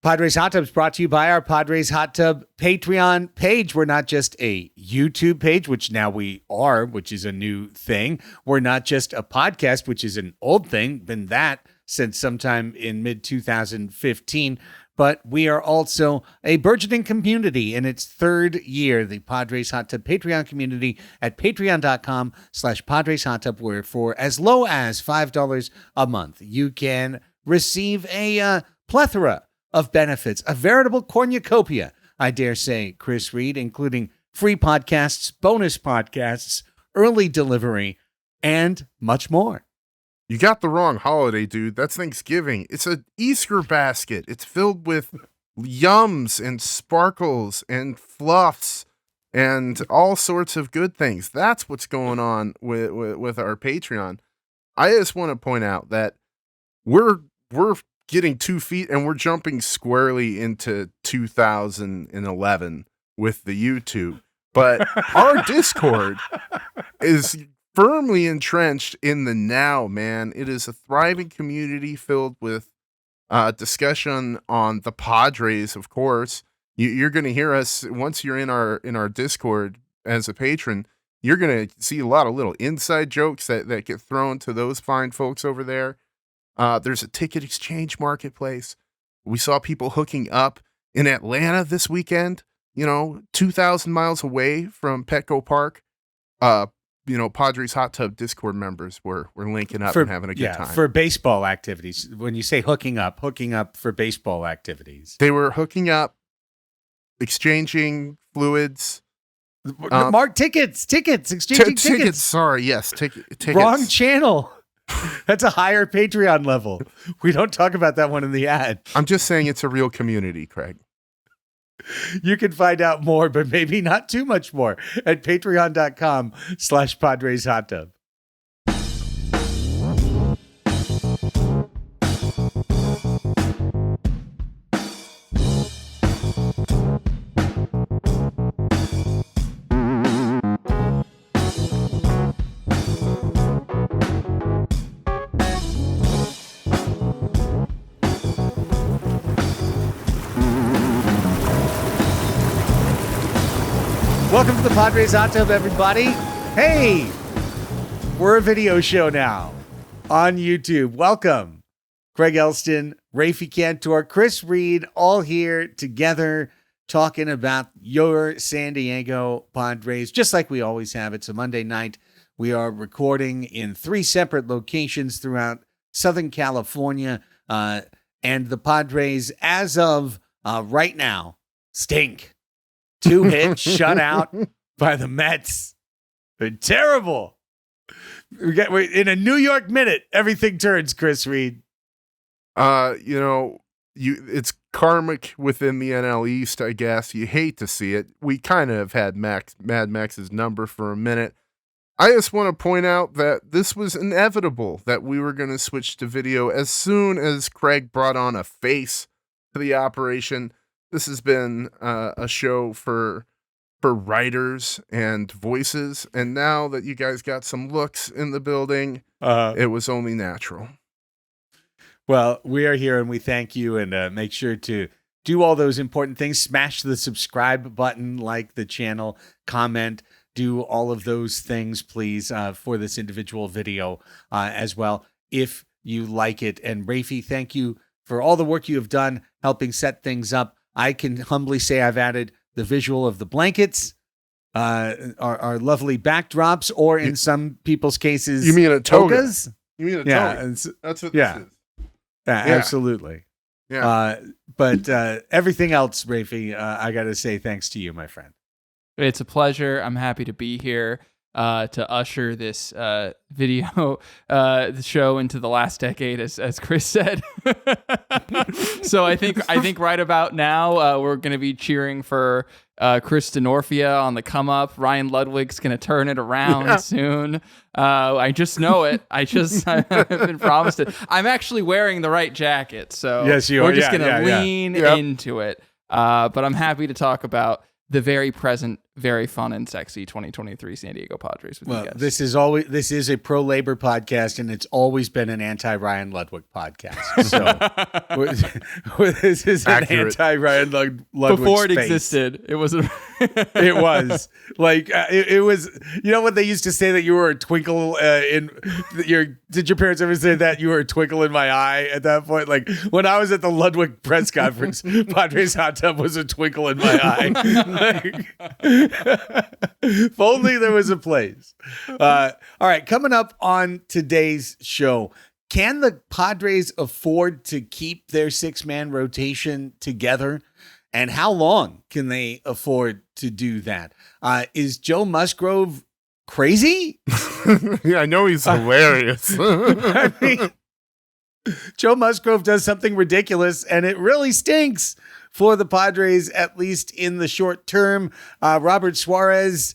Padres Hot Tub is brought to you by our Padres Hot Tub Patreon page. We're not just a YouTube page, which now we are, which is a new thing. We're not just a podcast, which is an old thing, been that since sometime in mid-2015. But we are also a burgeoning community in its third year, the Padres Hot Tub Patreon community at patreon.com/Padres Hot Tub, where for as low as $5 a month, you can receive a plethora of benefits, a veritable cornucopia, I dare say, Chris Reed, including free podcasts, bonus podcasts, early delivery, and much more. You got the wrong holiday, dude. That's Thanksgiving. It's an Easter basket. It's filled with yums and sparkles and fluffs and all sorts of good things. That's what's going on with our Patreon. I just want to point out that we're getting 2 feet and we're jumping squarely into 2011 with the YouTube. But our Discord is firmly entrenched in the now, man. It is a thriving community filled with discussion on the Padres, of course. You're going to hear us once you're in our Discord as a patron. You're going to see a lot of little inside jokes that get thrown to those fine folks over there. There's a ticket exchange marketplace. We saw people hooking up in Atlanta this weekend, 2,000 miles away from Petco Park. Padres Hot Tub Discord members were linking up and having a good time. For baseball activities. When you say hooking up for baseball activities. They were hooking up, exchanging fluids. Mark exchanging tickets. Sorry, yes, tickets. Wrong channel. That's a higher Patreon level. We don't talk about that one in the ad. I'm just saying it's a real community, Craig. You can find out more, but maybe not too much more at patreon.com/Padres Hot Tub. Welcome to the Padres Hot Tub, everybody. Hey, we're a video show now on YouTube. Welcome. Craig Elsten, Raphie Cantor, Chris Reed, all here together talking about your San Diego Padres, just like we always have. It's a Monday night. We are recording in 3 separate locations throughout Southern California. And the Padres, as of right now, stink. 2 hits shut out by the Mets. They're terrible. We're in a New York minute, everything turns, Chris Reed. It's karmic within the NL East, I guess. You hate to see it. We kind of had Mad Max's number for a minute. I just want to point out that this was inevitable that we were going to switch to video as soon as Craig brought on a face to the operation. This has been a show for writers and voices, and now that you guys got some looks in the building, it was only natural. Well, we are here, and we thank you, and make sure to do all those important things. Smash the subscribe button, like the channel, comment, do all of those things, please, for this individual video as well, if you like it. And Raphie, thank you for all the work you have done helping set things up. I can humbly say I've added the visual of the blankets, our lovely backdrops, or in some people's cases, you mean a toga? Togas? You mean a toga? That's what this is. Yeah, absolutely. Yeah. But everything else, Raphie, I got to say thanks to you, my friend. It's a pleasure. I'm happy to be here to usher this video the show into the last decade, as Chris said. So I think right about now we're going to be cheering for Chris Denorfia on the come up. Ryan Ludwig's going to turn it around soon. I just know it. I've been promised it. I'm actually wearing the right jacket, so yes, you we're are. just going to lean into it. But I'm happy to talk about the very present very fun and sexy 2023 San Diego Padres with you guys. This is a pro labor podcast, and it's always been an anti Ryan Ludwig podcast. So this is an anti Ryan Ludwig before it space. existed. It was it was like it was. You know what they used to say, that you were a twinkle in your. Did your parents ever say that you were a twinkle in my eye at that point? Like when I was at the Ludwig press conference, Padres hot tub was a twinkle in my eye. If only there was a place. All right, coming up on today's show, can the Padres afford to keep their 6-man rotation together? And how long can they afford to do that? Is Joe Musgrove crazy? Yeah, I know he's hilarious. I mean, Joe Musgrove does something ridiculous, and it really stinks for the Padres, at least in the short term. Robert Suarez,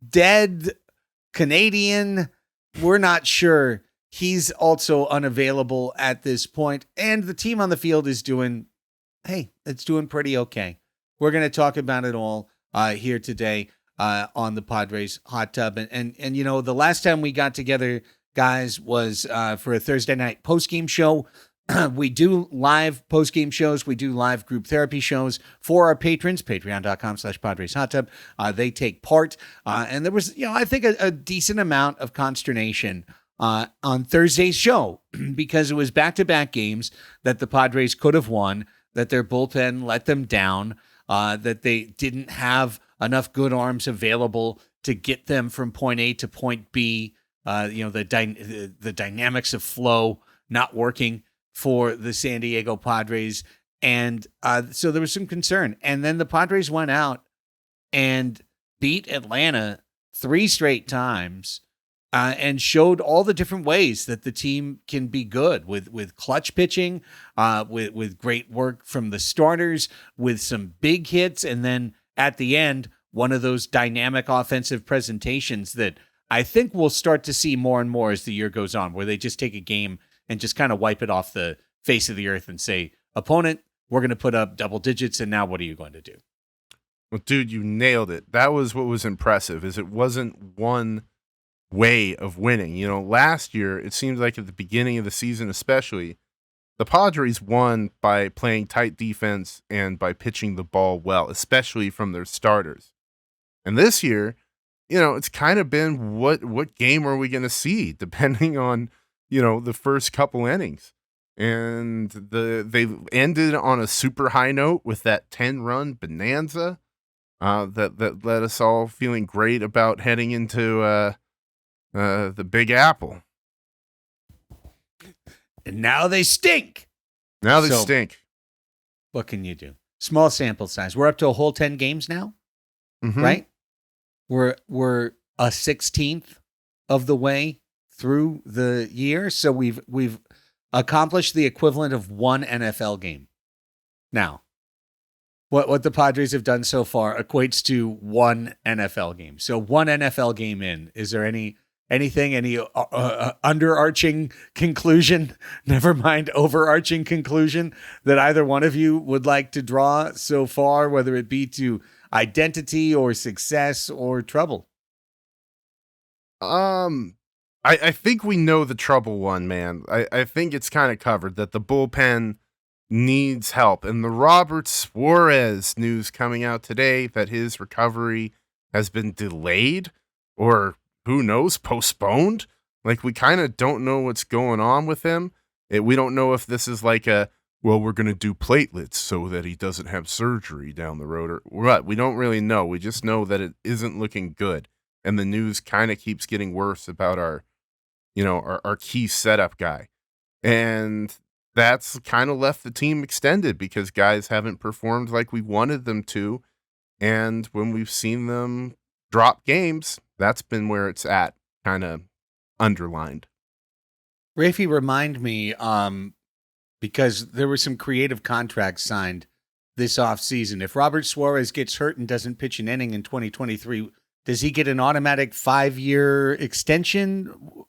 dead, Canadian. We're not sure. He's also unavailable at this point. And the team on the field is doing pretty okay. We're going to talk about it all here today on the Padres Hot Tub. And you know, the last time we got together, guys, was for a Thursday night post-game show. We do live post-game shows. We do live group therapy shows for our patrons, patreon.com/Padres Hot Tub. They take part. And there was, I think a decent amount of consternation on Thursday's show because it was back-to-back games that the Padres could have won, that their bullpen let them down, that they didn't have enough good arms available to get them from point A to point B. The dynamics of flow not working for the San Diego Padres. And so there was some concern. And then the Padres went out and beat Atlanta 3 straight times and showed all the different ways that the team can be good with clutch pitching, with great work from the starters, with some big hits. And then at the end, one of those dynamic offensive presentations that I think we'll start to see more and more as the year goes on, where they just take a game and just kind of wipe it off the face of the earth and say, opponent, we're going to put up double digits, and now what are you going to do? Well, dude, you nailed it. That was what was impressive, is it wasn't one way of winning. Last year, it seems like at the beginning of the season especially, the Padres won by playing tight defense and by pitching the ball well, especially from their starters. And this year, it's kind of been what game are we going to see, depending on, the first couple innings. And they ended on a super high note with that 10-run bonanza that led us all feeling great about heading into the Big Apple. And now they stink. Now they stink. What can you do? Small sample size. We're up to a whole 10 games now, right? We're a 16th of the way through the year, so we've accomplished the equivalent of one NFL game. Now, what the Padres have done so far equates to one NFL game. So one NFL game in, is there any underarching conclusion, never mind overarching conclusion, that either one of you would like to draw so far, whether it be to identity or success or trouble? I think we know the trouble one, man. I think it's kind of covered that the bullpen needs help. And the Robert Suarez news coming out today that his recovery has been delayed or, who knows, postponed. Like, we kind of don't know what's going on with him. We don't know if this is like we're going to do platelets so that he doesn't have surgery down the road or what. We don't really know. We just know that it isn't looking good. And the news kind of keeps getting worse about our key setup guy. And that's kind of left the team extended because guys haven't performed like we wanted them to. And when we've seen them drop games, that's been where it's at, kind of underlined. Raphie, remind me, because there were some creative contracts signed this offseason. If Robert Suarez gets hurt and doesn't pitch an inning in 2023, does he get an automatic 5-year extension?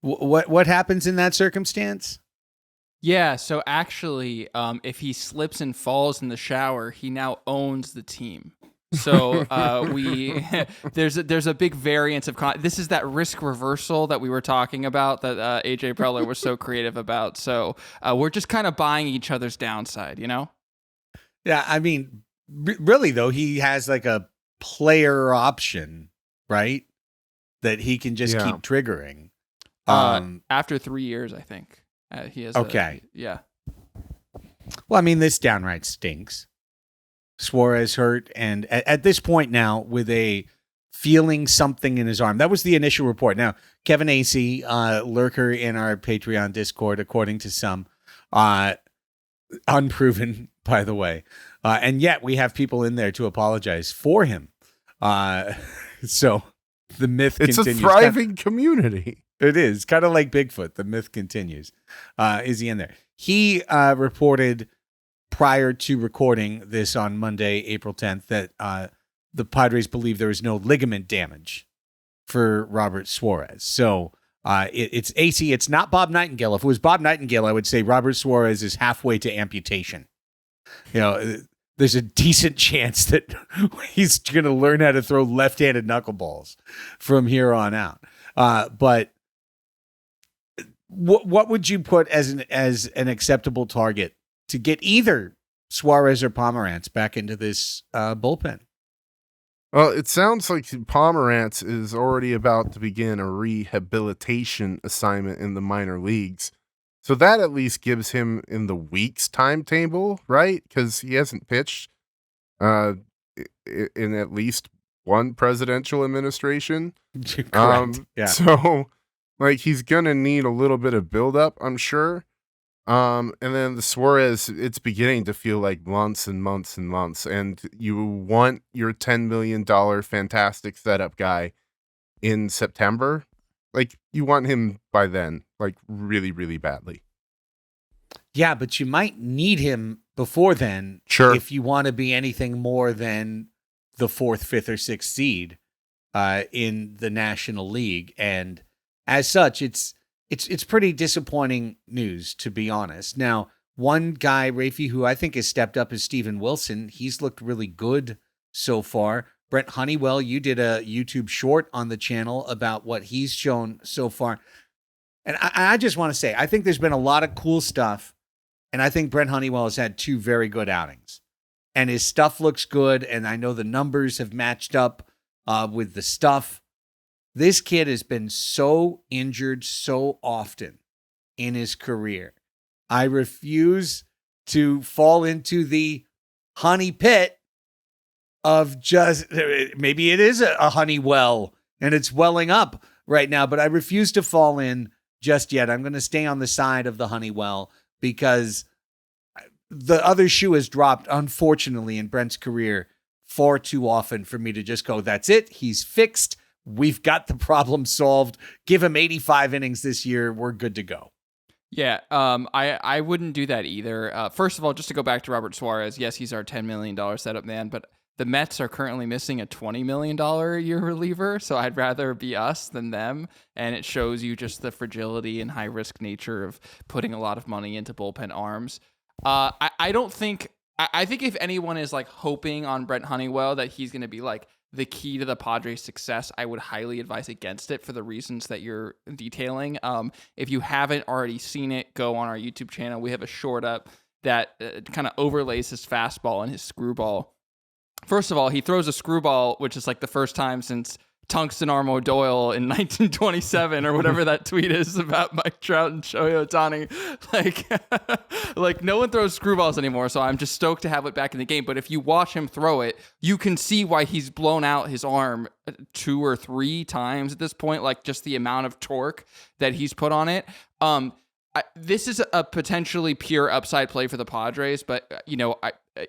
What happens in that circumstance? Yeah, so actually, if he slips and falls in the shower, he now owns the team. So we there's a big variance of this is that risk reversal that we were talking about that AJ Preller was so creative about. So we're just kind of buying each other's downside, you know? Yeah, I mean, really though, he has like a player option, right? That he can just keep triggering. After 3 years, I think he has. Okay. Yeah. Well, I mean, this downright stinks. Suarez hurt, and at this point now, with a feeling something in his arm. That was the initial report. Now, Kevin Acey, lurker in our Patreon Discord, according to some, unproven, by the way, and yet we have people in there to apologize for him. So the myth continues. It's a thriving community. It is kind of like Bigfoot. The myth continues. Is he in there? He reported prior to recording this on Monday, April 10th, that the Padres believe there is no ligament damage for Robert Suarez. So it's AC. It's not Bob Nightingale. If it was Bob Nightingale, I would say Robert Suarez is halfway to amputation. You know, there's a decent chance that he's going to learn how to throw left-handed knuckleballs from here on out. But what would you put as an acceptable target to get either Suarez or Pomerantz back into this bullpen? Well, it sounds like Pomerantz is already about to begin a rehabilitation assignment in the minor leagues. So that at least gives him in the week's timetable, right? Because he hasn't pitched in at least one presidential administration. Correct. Yeah. So, like, he's going to need a little bit of buildup, I'm sure. And then the Suarez, it's beginning to feel like months and months and months. And you want your $10 million fantastic setup guy in September. Like, you want him by then, like, really, really badly. Yeah, but you might need him before then. Sure. If you want to be anything more than the 4th, 5th, or 6th seed in the National League. And as such, it's pretty disappointing news, to be honest. Now, one guy, Raphie, who I think has stepped up is Steven Wilson. He's looked really good so far. Brent Honeywell, you did a YouTube short on the channel about what he's shown so far. And I just want to say, I think there's been a lot of cool stuff. And I think Brent Honeywell has had 2 very good outings. And his stuff looks good. And I know the numbers have matched up with the stuff. This kid has been so injured so often in his career. I refuse to fall into the honey pit of just, maybe it is a honey well and it's welling up right now, but I refuse to fall in just yet. I'm going to stay on the side of the honey well because the other shoe has dropped, unfortunately, in Brent's career far too often for me to just go, that's it. He's fixed. We've got the problem solved. Give him 85 innings this year. We're good to go. Yeah, I wouldn't do that either. First of all, just to go back to Robert Suarez, yes, he's our $10 million setup man, but the Mets are currently missing a $20 million a year reliever, so I'd rather be us than them, and it shows you just the fragility and high-risk nature of putting a lot of money into bullpen arms. I think if anyone is like hoping on Brent Honeywell that he's going to be like the key to the Padres' success, I would highly advise against it for the reasons that you're detailing. If you haven't already seen it, go on our YouTube channel. We have a short up that kind of overlays his fastball and his screwball. First of all, he throws a screwball, which is like the first time since Tungsten Armo Doyle in 1927 or whatever that tweet is about Mike Trout and Shohei Ohtani. Like no one throws screwballs anymore, so I'm just stoked to have it back in the game. But if you watch him throw it, you can see why he's blown out his arm 2 or 3 times at this point, like just the amount of torque that he's put on it. This is a potentially pure upside play for the Padres, but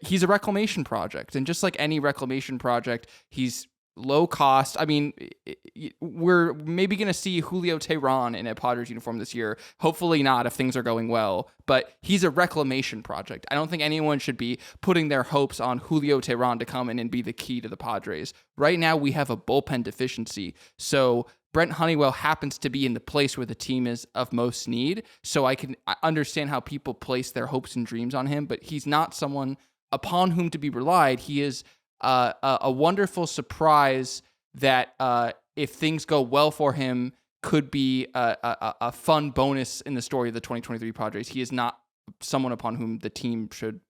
he's a reclamation project, and just like any reclamation project, he's low cost. I mean, we're maybe going to see Julio Teheran in a Padres uniform this year. Hopefully not if things are going well, but he's a reclamation project. I don't think anyone should be putting their hopes on Julio Teheran to come in and be the key to the Padres. Right now we have a bullpen deficiency. So Brent Honeywell happens to be in the place where the team is of most need. So I understand how people place their hopes and dreams on him, but he's not someone upon whom to be relied. He is a wonderful surprise that if things go well for him, could be a fun bonus in the story of the 2023 Padres. He is not someone upon whom the team should,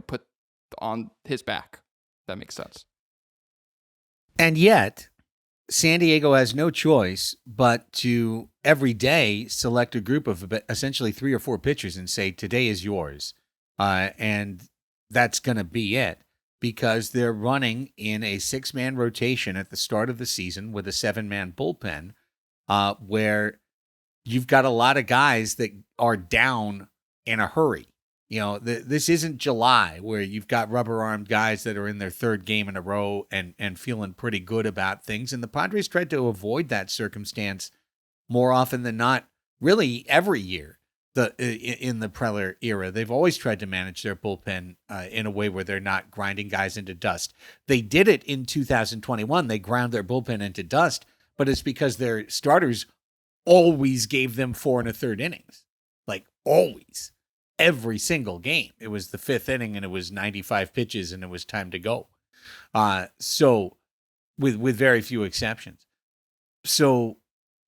put on his back. If that makes sense. And yet, San Diego has no choice but to every day select a group of essentially 3 or 4 pitchers and say, today is yours. And that's going to be it, because they're running in a 6-man rotation at the start of the season with a 7-man bullpen, where you've got a lot of guys that are down in a hurry. This isn't July where you've got rubber-armed guys that are in their 3rd game in a row and feeling pretty good about things. And the Padres tried to avoid that circumstance more often than not, really every year in the Preller era. They've always tried to manage their bullpen in a way where they're not grinding guys into dust. They did it in 2021. They ground their bullpen into dust, but it's because their starters always gave them 4 1/3 innings. Like, always. Every single game. It was the 5th inning and it was 95 pitches and it was time to go. So with very few exceptions. So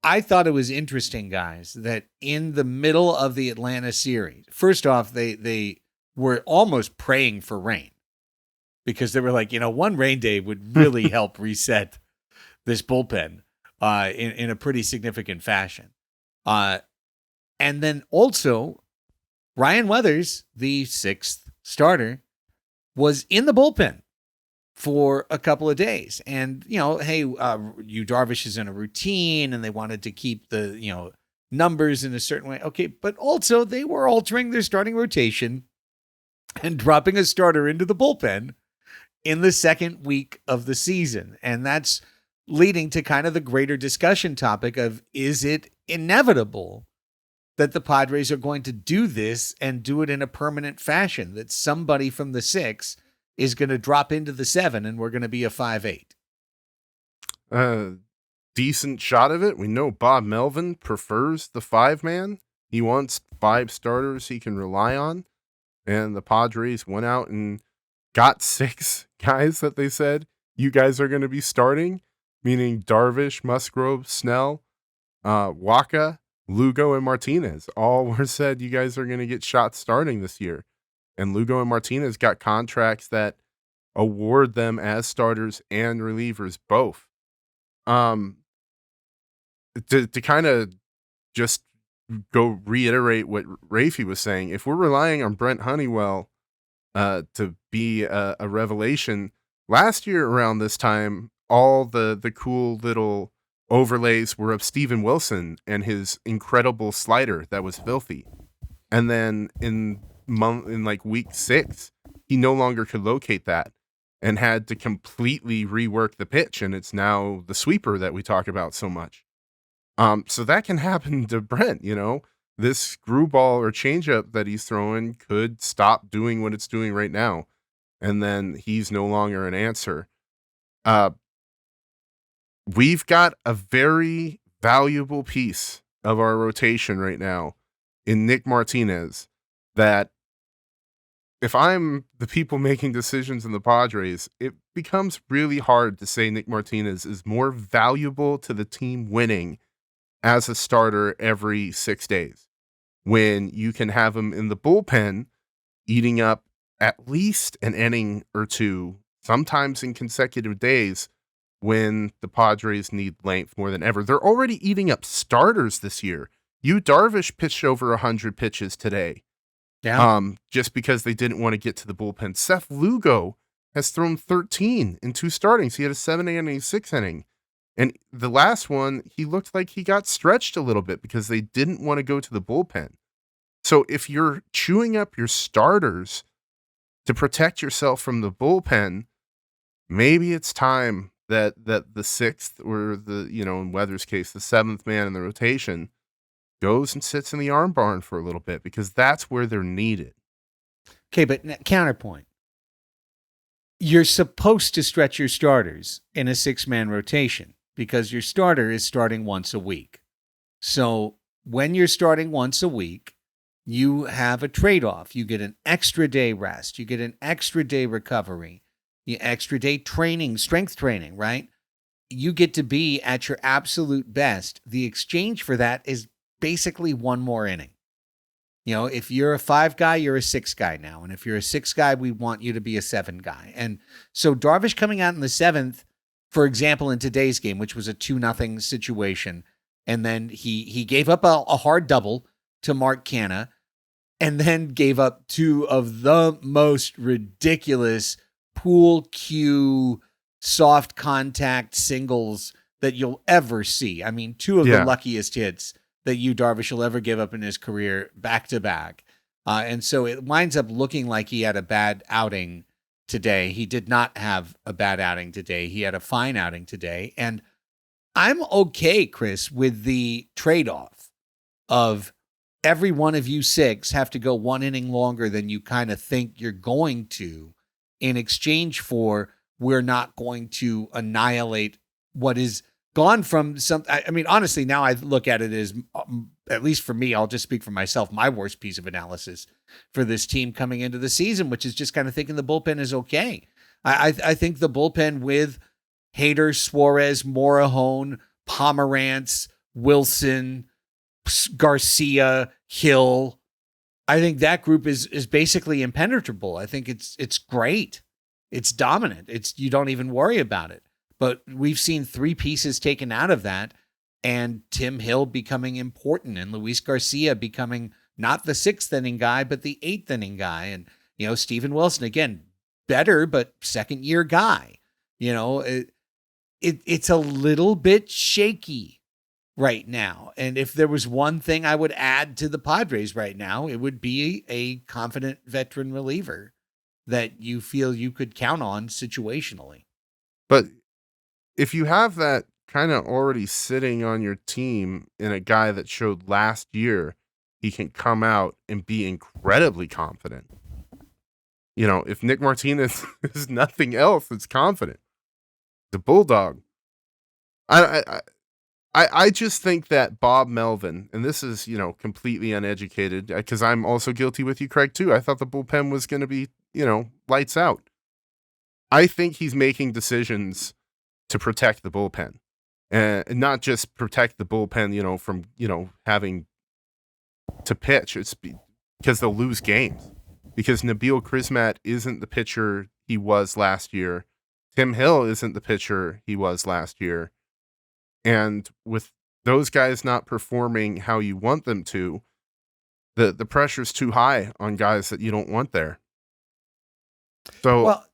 I thought it was interesting, guys, that in the middle of the Atlanta series, first off, they were almost praying for rain, because they were like, one rain day would really help reset this bullpen in a pretty significant fashion. And then also, Ryan Weathers, the 6th starter, was in the bullpen for a couple of days. And, hey, Yu Darvish is in a routine and they wanted to keep the, numbers in a certain way. Okay, but also they were altering their starting rotation and dropping a starter into the bullpen in the 2nd week of the season. And that's leading to kind of the greater discussion topic of, is it inevitable that the Padres are going to do this and do it in a permanent fashion, that somebody from the 6 is going to drop into the 7 and we're going to be a 5-8? Decent shot of it. We know Bob Melvin prefers the 5-man. He wants 5 starters he can rely on. And the Padres went out and got 6 guys that they said, you guys are going to be starting, meaning Darvish, Musgrove, Snell, Waka, Lugo, and Martinez. All were said, you guys are going to get shots starting this year. And Lugo and Martinez got contracts that award them as starters and relievers both. To kind of just go reiterate what Raphie was saying, if we're relying on Brent Honeywell to be a revelation, last year around this time, all the cool little overlays were of Steven Wilson and his incredible slider that was filthy. And then in week 6, he no longer could locate that and had to completely rework the pitch. And it's now the sweeper that we talk about so much. So that can happen to Brent, this screwball or changeup that he's throwing could stop doing what it's doing right now. And then he's no longer an answer. We've got a very valuable piece of our rotation right now in Nick Martinez that, if I'm the people making decisions in the Padres, it becomes really hard to say Nick Martinez is more valuable to the team winning as a starter every 6 days, when you can have him in the bullpen eating up at least an inning or 2, sometimes in consecutive days, when the Padres need length more than ever. They're already eating up starters this year. Yu Darvish pitched over 100 pitches today. Yeah. Just because they didn't want to get to the bullpen. Seth Lugo has thrown 13 in 2 startings. He had a 7 inning and a 6 inning. And the last one, he looked like he got stretched a little bit because they didn't want to go to the bullpen. So if you're chewing up your starters to protect yourself from the bullpen, maybe it's time that the 6th, or in Weathers' case, the 7th man in the rotation goes and sits in the arm barn for a little bit, because that's where they're needed. Okay, but counterpoint. You're supposed to stretch your starters in a 6-man rotation because your starter is starting once a week. So when you're starting once a week, you have a trade-off. You get an extra day rest. You get an extra day recovery. the extra day training, strength training, right? You get to be at your absolute best. The exchange for that is basically one more inning. If you're a 5 guy, you're a 6 guy now. And if you're a 6 guy, we want you to be a 7 guy. And so Darvish coming out in the 7th, for example, in today's game, which was a 2-0 situation, and then he gave up a hard double to Mark Canha, and then gave up 2 of the most ridiculous pool cue soft contact singles that you'll ever see. I mean, 2 of the luckiest hits that Darvish will ever give up in his career back to back. And so it winds up looking like he had a bad outing today. He did not have a bad outing today. He had a fine outing today. And I'm okay, Chris, with the trade-off of every one of you 6 have to go 1 inning longer than you kind of think you're going to in exchange for we're not going to annihilate what is gone from some. I mean, honestly, now I look at it as, at least for me, I'll just speak for myself, my worst piece of analysis for this team coming into the season, which is just kind of thinking the bullpen is okay. I think the bullpen with Hader, Suarez, Morahone, Pomerantz, Wilson, Garcia, Hill, I think that group is basically impenetrable. I think it's great. It's dominant. You don't even worry about it. But we've seen 3 pieces taken out of that, and Tim Hill becoming important, and Luis Garcia becoming not the 6th inning guy, but the 8th inning guy. And, Steven Wilson, again, better, but 2nd-year guy. It's a little bit shaky right now. And if there was one thing I would add to the Padres right now, it would be a confident veteran reliever that you feel you could count on situationally. But if you have that kind of already sitting on your team in a guy that showed last year he can come out and be incredibly confident. If Nick Martinez is nothing else, it's confident. The Bulldog. I just think that Bob Melvin, and this is, completely uneducated, because I'm also guilty with you, Craig, too. I thought the bullpen was going to be, lights out. I think he's making decisions to protect the bullpen, and not just protect the bullpen, from, having to pitch. It's because they'll lose games, because Nabil Krismat isn't the pitcher he was last year. Tim Hill isn't the pitcher he was last year. And with those guys not performing how you want them to, the pressure's too high on guys that you don't want there. So, well,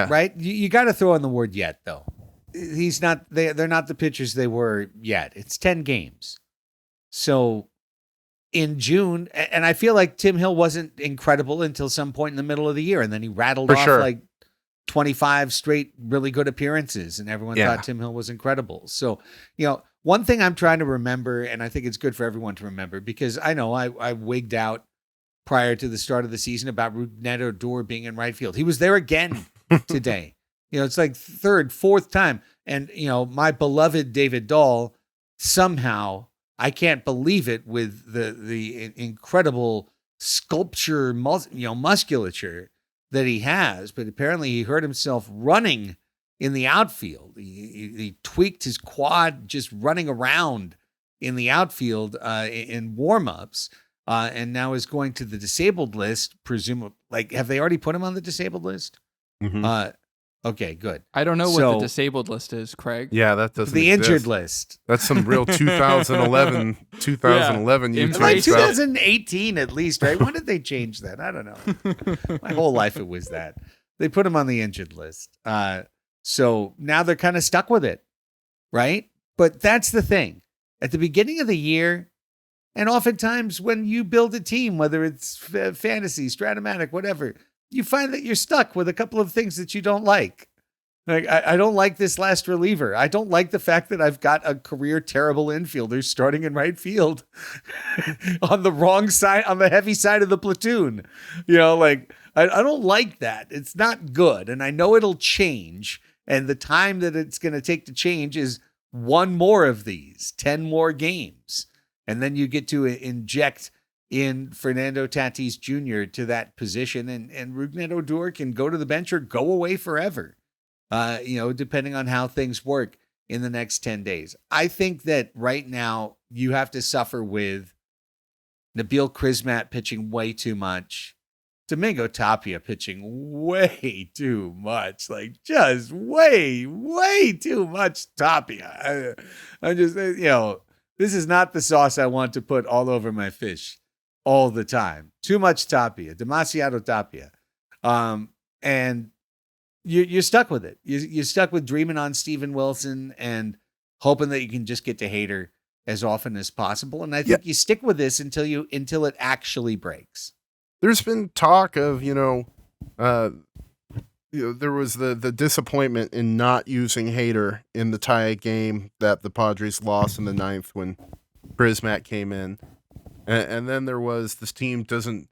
right? You got to throw in the word yet, though. He's not. They're not the pitchers they were yet. It's 10 games. So in June, and I feel like Tim Hill wasn't incredible until some point in the middle of the year, and then he rattled off like 25 straight really good appearances, and everyone thought Tim Hill was incredible. So, one thing I'm trying to remember, and I think it's good for everyone to remember, because I know I wigged out prior to the start of the season about Rougned Odor being in right field. He was there again today. It's like 3rd, 4th time. And, my beloved David Dahl, somehow, I can't believe it, with the incredible sculpture, musculature that he has, but apparently he hurt himself running in the outfield. He tweaked his quad just running around in the outfield in warm-ups, and now is going to the disabled list, presumably. Like, have they already put him on the disabled list? Mm-hmm. Okay, good. I don't know what the disabled list is, Craig. Yeah, that doesn't the exist. Injured list. That's some real 2011 YouTube Like stuff. 2018 at least, right? When did they change that? I don't know. My whole life it was that. They put him on the injured list. So now they're kind of stuck with it, right? But that's the thing. At the beginning of the year, and oftentimes when you build a team, whether it's fantasy, Stratomatic, whatever, you find that you're stuck with a couple of things that you don't like. Like, I don't like this last reliever. I don't like the fact that I've got a career terrible infielder starting in right field on the wrong side, on the heavy side of the platoon. I don't like that. It's not good. And I know it'll change. And the time that it's going to take to change is 1 more of these, 10 more games. And then you get to inject in Fernando Tatis Jr. to that position, and Rougned Odor can go to the bench or go away forever, depending on how things work in the next 10 days. I think that right now you have to suffer with Nabil Krismat pitching way too much, Domingo Tapia pitching way too much, like just way too much Tapia. I'm just, this is not the sauce I want to put all over my fish all the time. Too much Tapia, demasiado Tapia. And you're stuck with it. You're stuck with dreaming on Steven Wilson and hoping that you can just get to Hader as often as possible. And I think you stick with this until it actually breaks. There's been talk of, there was the disappointment in not using Hader in the tie game that the Padres lost in the ninth when Krismat came in. And then there was this team doesn't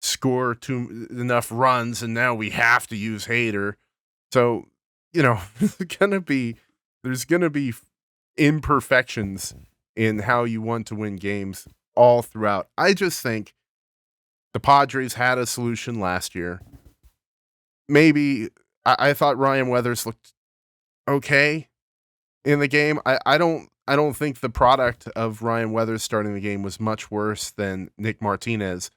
score enough runs, and now we have to use Hader. So, there's gonna be imperfections in how you want to win games all throughout. I just think the Padres had a solution last year. Maybe I thought Ryan Weathers looked okay in the game. I don't think the product of Ryan Weathers starting the game was much worse than Nick Martinez.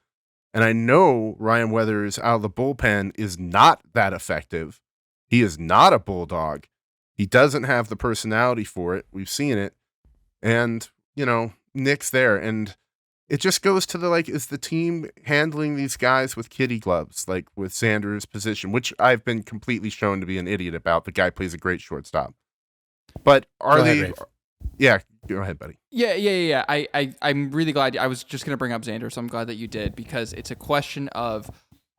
And I know Ryan Weathers out of the bullpen is not that effective. He is not a bulldog. He doesn't have the personality for it. We've seen it. And, Nick's there. And it just goes to is the team handling these guys with kitty gloves, like with Sanders' position, which I've been completely shown to be an idiot about. The guy plays a great shortstop. But are they... Yeah, go ahead, buddy. Yeah. I'm really glad. I was just going to bring up Xander, so I'm glad that you did, because it's a question of,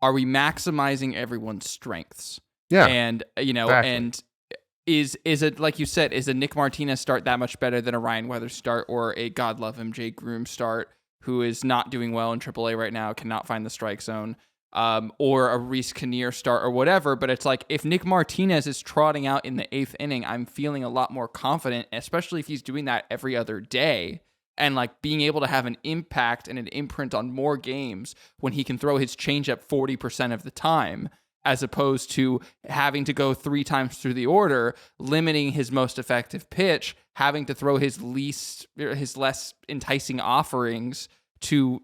are we maximizing everyone's strengths? Yeah. And, exactly. And is it, like you said, is a Nick Martinez start that much better than a Ryan Weathers start or a God love him Jay Groom start, who is not doing well in AAA right now, cannot find the strike zone? Or a Reese Kinnear start or whatever. But it's like, if Nick Martinez is trotting out in the 8th inning, I'm feeling a lot more confident, especially if he's doing that every other day and being able to have an impact and an imprint on more games when he can throw his changeup 40% of the time, as opposed to having to go 3 times through the order, limiting his most effective pitch, having to throw his less enticing offerings to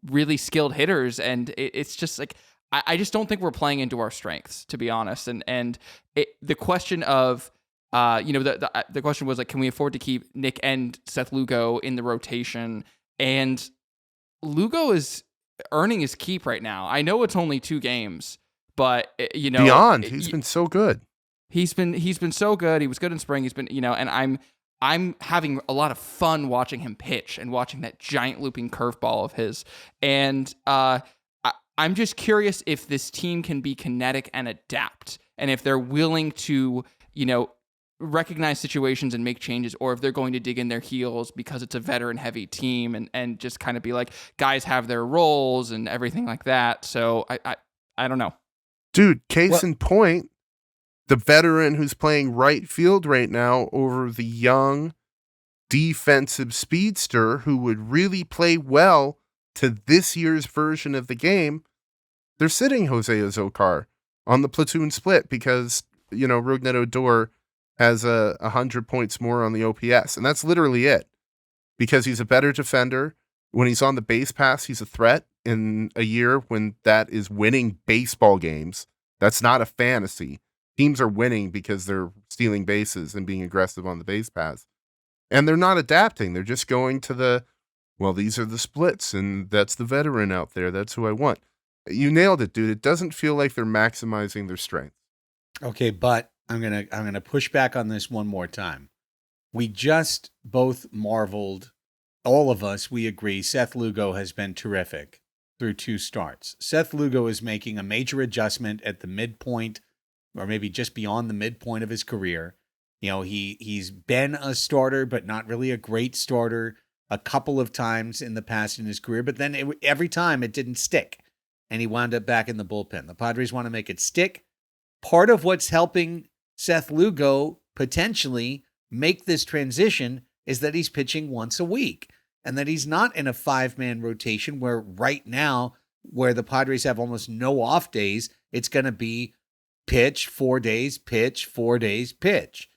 really skilled hitters. And it's just I just don't think we're playing into our strengths, to be honest. And the question of, the question was can we afford to keep Nick and Seth Lugo in the rotation? And Lugo is earning his keep right now. I know it's only 2 games, but beyond, he's been so good. He's been so good. He was good in spring. He's been, and I'm having a lot of fun watching him pitch and watching that giant looping curveball of his. And I'm just curious if this team can be kinetic and adapt, and if they're willing to, recognize situations and make changes, or if they're going to dig in their heels because it's a veteran-heavy team and just kind of be like, guys have their roles and everything like that. So I don't know. Dude, case in point, the veteran who's playing right field right now over the young defensive speedster who would really play well to this year's version of the game, they're sitting Jose Azocar on the platoon split because, Rougned Odor has 100 points more on the OPS. And that's literally it, because he's a better defender. When he's on the base pass, he's a threat in a year when that is winning baseball games. That's not a fantasy. Teams are winning because they're stealing bases and being aggressive on the base pass. And they're not adapting. They're just going to these are the splits, and that's the veteran out there. That's who I want. You nailed it, dude. It doesn't feel like they're maximizing their strength. Okay, but I'm gonna push back on this one more time. We just both marveled, all of us, we agree, Seth Lugo has been terrific through 2 starts. Seth Lugo is making a major adjustment at the midpoint, or maybe just beyond the midpoint of his career. He's been a starter, but not really a great starter a couple of times in the past in his career. But then every time it didn't stick, and he wound up back in the bullpen. The Padres want to make it stick. Part of what's helping Seth Lugo potentially make this transition is that he's pitching once a week. and that he's not in a 5-man rotation where right now, where the Padres have almost no off days, it's going to be pitch 4 days, pitch 4 days, pitch.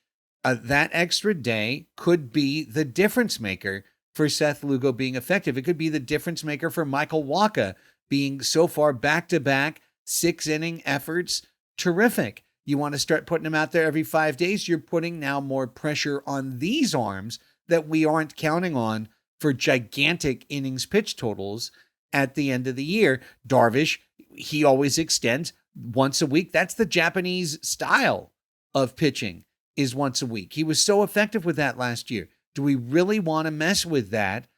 That extra day could be the difference maker for Seth Lugo being effective. It could be the difference maker for Michael Wacha being so far back-to-back 6-inning efforts. Terrific. You want to start putting him out there every 5 days. You're putting now more pressure on these arms that we aren't counting on for gigantic innings pitch totals at the end of the year. Darvish, he always extends once a week. That's the Japanese style of pitching, is once a week. He was so effective with that last year. Do we really want to mess with that?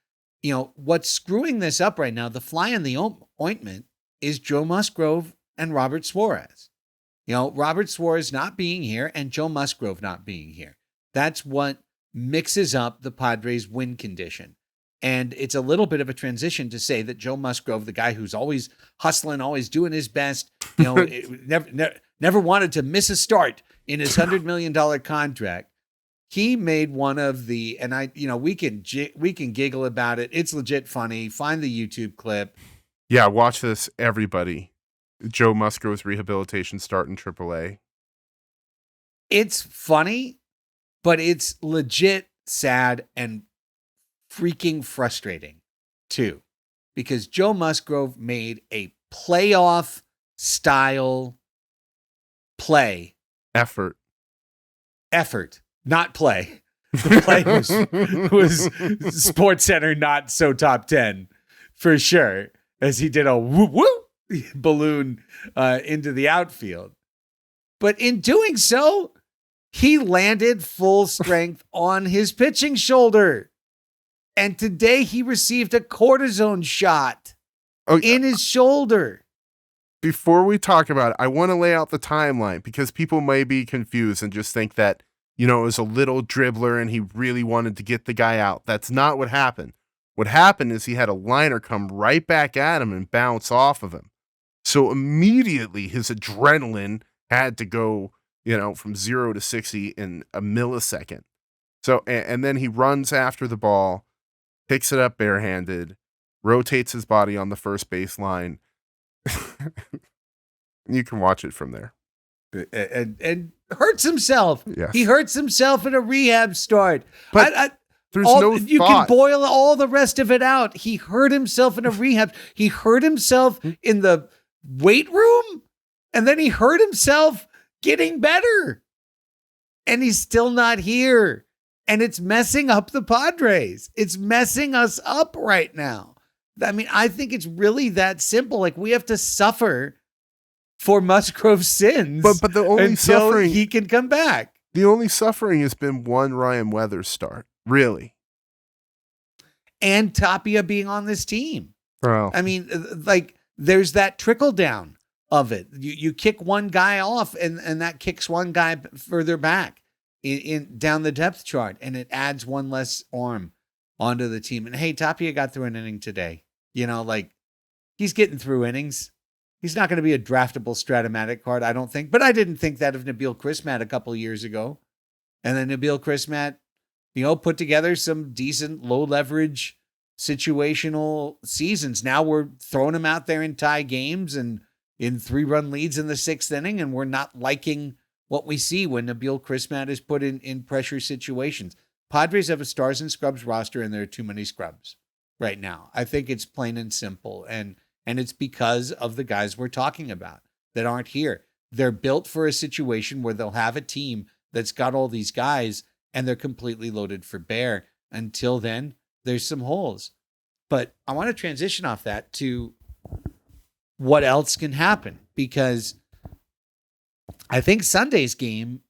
You know, what's screwing this up right now, the fly in the ointment, is Joe Musgrove and Robert Suarez. You know, Robert Suarez not being here and Joe Musgrove not being here. That's what mixes up the Padres' win condition. And it's a little bit of a transition to say that Joe Musgrove, the guy who's always hustling, always doing his best, you know, never wanted to miss a start in his $100 million contract. He made one of the, and we can giggle about it. It's legit funny. Find the YouTube clip. Yeah, watch this, everybody. Joe Musgrove's rehabilitation start in AAA. It's funny, but it's legit sad and freaking frustrating too, because Joe Musgrove made a playoff style play. Effort, not play. The play was Sports Center, not so top 10 for sure, as he did a whoop whoop balloon into the outfield. But in doing so, he landed full strength on his pitching shoulder. And today he received a cortisone shot in his shoulder. Before we talk about it, I want to lay out the timeline because people may be confused and just think that, you know, it was a little dribbler and he really wanted to get the guy out. That's not what happened. What happened is he had a liner come right back at him and bounce off of him. So immediately his adrenaline had to go, you know, from 0 to 60 in a millisecond. So, and then he runs after the ball, picks it up barehanded, rotates his body on the first baseline. You can watch it from there. And hurts himself. Yes. He hurts himself in a rehab start. But there's no thought. You can boil all the rest of it out. He hurt himself in a rehab. He hurt himself in the weight room, and then he hurt himself getting better. And he's still not here. And it's messing up the Padres. It's messing us up right now. I mean, I think it's really that simple. Like, we have to suffer for Musgrove's sins, but the only until suffering he can come back. The only suffering has been one Ryan Weathers start, really, and Tapia being on this team. Bro. I mean, like, there's that trickle down of it. You kick one guy off, and that kicks one guy further back in down the depth chart, and it adds one less arm onto the team. And hey, Tapia got through an inning today. You know, like, he's getting through innings. He's not going to be a draftable Stratomatic card, I don't think. But I didn't think that of Nabil Crismat a couple of years ago. And then Nabil Crismat, you know, put together some decent low leverage situational seasons. Now we're throwing him out there in tie games and in 3-run leads in the 6th inning, and we're not liking what we see when Nabil Crismat is put in pressure situations. Padres have a stars and scrubs roster, and there are too many scrubs right now. I think it's plain and simple. And it's because of the guys we're talking about that aren't here. They're built for a situation where they'll have a team that's got all these guys and they're completely loaded for bear. Until then, there's some holes. But I want to transition off that to what else can happen, because I think Sunday's game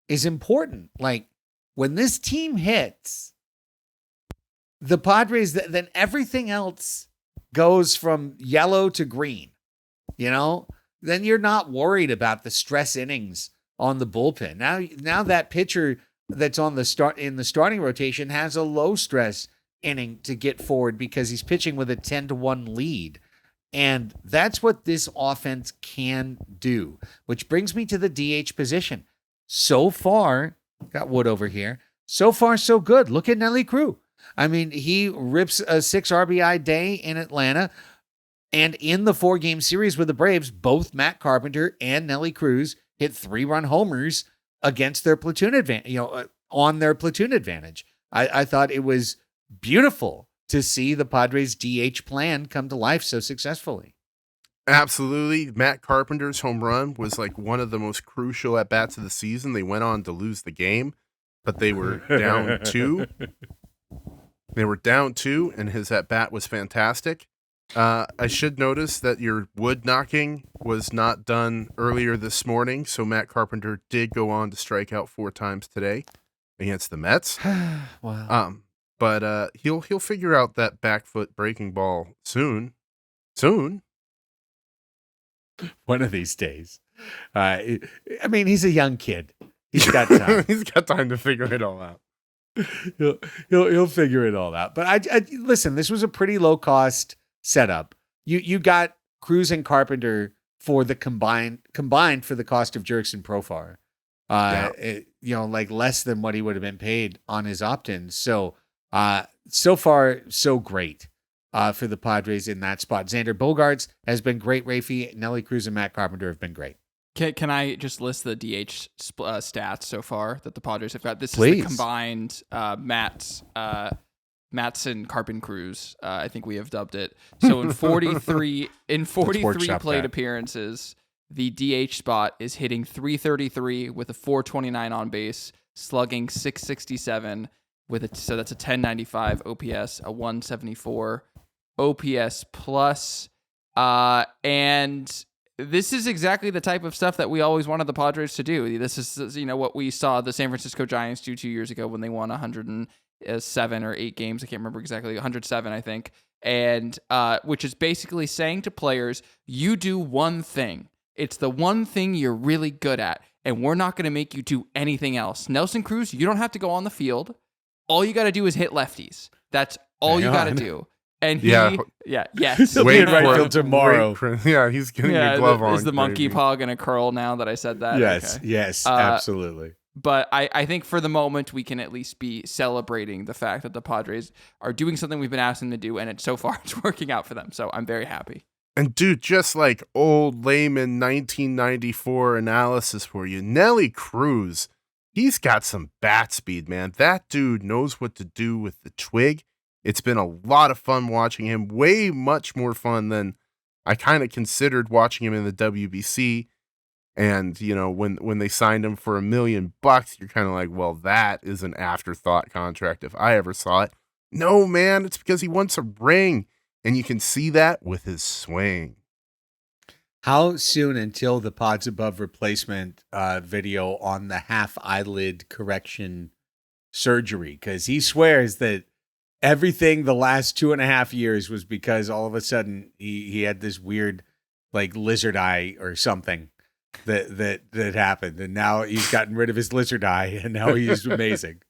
is important. Like, when this team hits, the Padres, then everything else goes from yellow to green, you know? Then you're not worried about the stress innings on the bullpen. Now that pitcher that's on the starting rotation has a low stress inning to get forward because he's pitching with a 10-1 lead. And that's what this offense can do, which brings me to the DH position. So far, got Wood over here. So far, so good. Look at Nelly Crew. I mean, he rips a 6 RBI day in Atlanta. And in the 4-game series with the Braves, both Matt Carpenter and Nelly Cruz hit 3-run homers against their platoon advantage, on their platoon advantage. I thought it was beautiful to see the Padres DH plan come to life so successfully. Absolutely. Matt Carpenter's home run was like one of the most crucial at-bats of the season. They went on to lose the game, but they were down 2. They were down 2, and his at-bat was fantastic. I should notice that your wood knocking was not done earlier this morning, so Matt Carpenter did go on to strike out 4 times today against the Mets. Wow. But he'll figure out that back foot breaking ball soon. Soon. One of these days. I mean, he's a young kid. He's got time. He's got time to figure it all out. He'll figure it all out. But I listen, this was a pretty low cost setup. You got Cruz and Carpenter for the combined for the cost of Jurickson Profar. Like less than what he would have been paid on his opt-ins. So so far so great for the Padres in that spot. Xander Bogaerts has been great. Raphie, Nelly Cruz, and Matt Carpenter have been great. Can I just list the DH stats so far that the Padres have got? This Please. is the combined Matson Carpenter Cruz. I think we have dubbed it. So in 43 plate appearances, the DH spot is hitting .333 with a .429 on base, slugging .667 so that's a 1095 OPS, a 174 OPS plus, and this is exactly the type of stuff that we always wanted the Padres to do. This is, what we saw the San Francisco Giants do 2 years ago when they won 107 or 8 games. I can't remember exactly, 107, I think. And which is basically saying to players, you do one thing. It's the one thing you're really good at, and we're not going to make you do anything else. Nelson Cruz, you don't have to go on the field. All you got to do is hit lefties. That's all you got to do. And yes. He'll be in right field tomorrow. He's getting a glove on. Is the monkey paw going to curl now that I said that? Yes, okay. Yes, absolutely. But I think for the moment, we can at least be celebrating the fact that the Padres are doing something we've been asking them to do, and so far it's working out for them. So I'm very happy. And dude, just like old layman 1994 analysis for you, Nelly Cruz, he's got some bat speed, man. That dude knows what to do with the twig. It's been a lot of fun watching him, way much more fun than I kind of considered watching him in the WBC. And, when they signed him for $1 million, you're kind of like, well, that is an afterthought contract if I ever saw it. No, man, it's because he wants a ring. And you can see that with his swing. How soon until the Pods Above replacement video on the half eyelid correction surgery? Because he swears that everything the last 2.5 years was because all of a sudden he had this weird like lizard eye or something that happened, and now he's gotten rid of his lizard eye, and now he's amazing.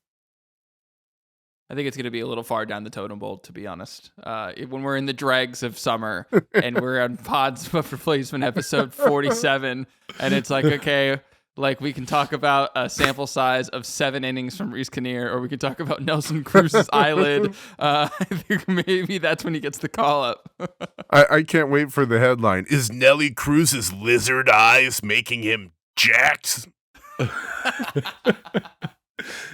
I think it's going to be a little far down the totem pole, to be honest. When we're in the dregs of summer and we're on Pods of Replacement episode 47, and it's like, okay, like we can talk about a sample size of 7 innings from Reese Kinnear, or we could talk about Nelson Cruz's eyelid. I think maybe that's when he gets the call up. I can't wait for the headline. Is Nelly Cruz's lizard eyes making him jacked?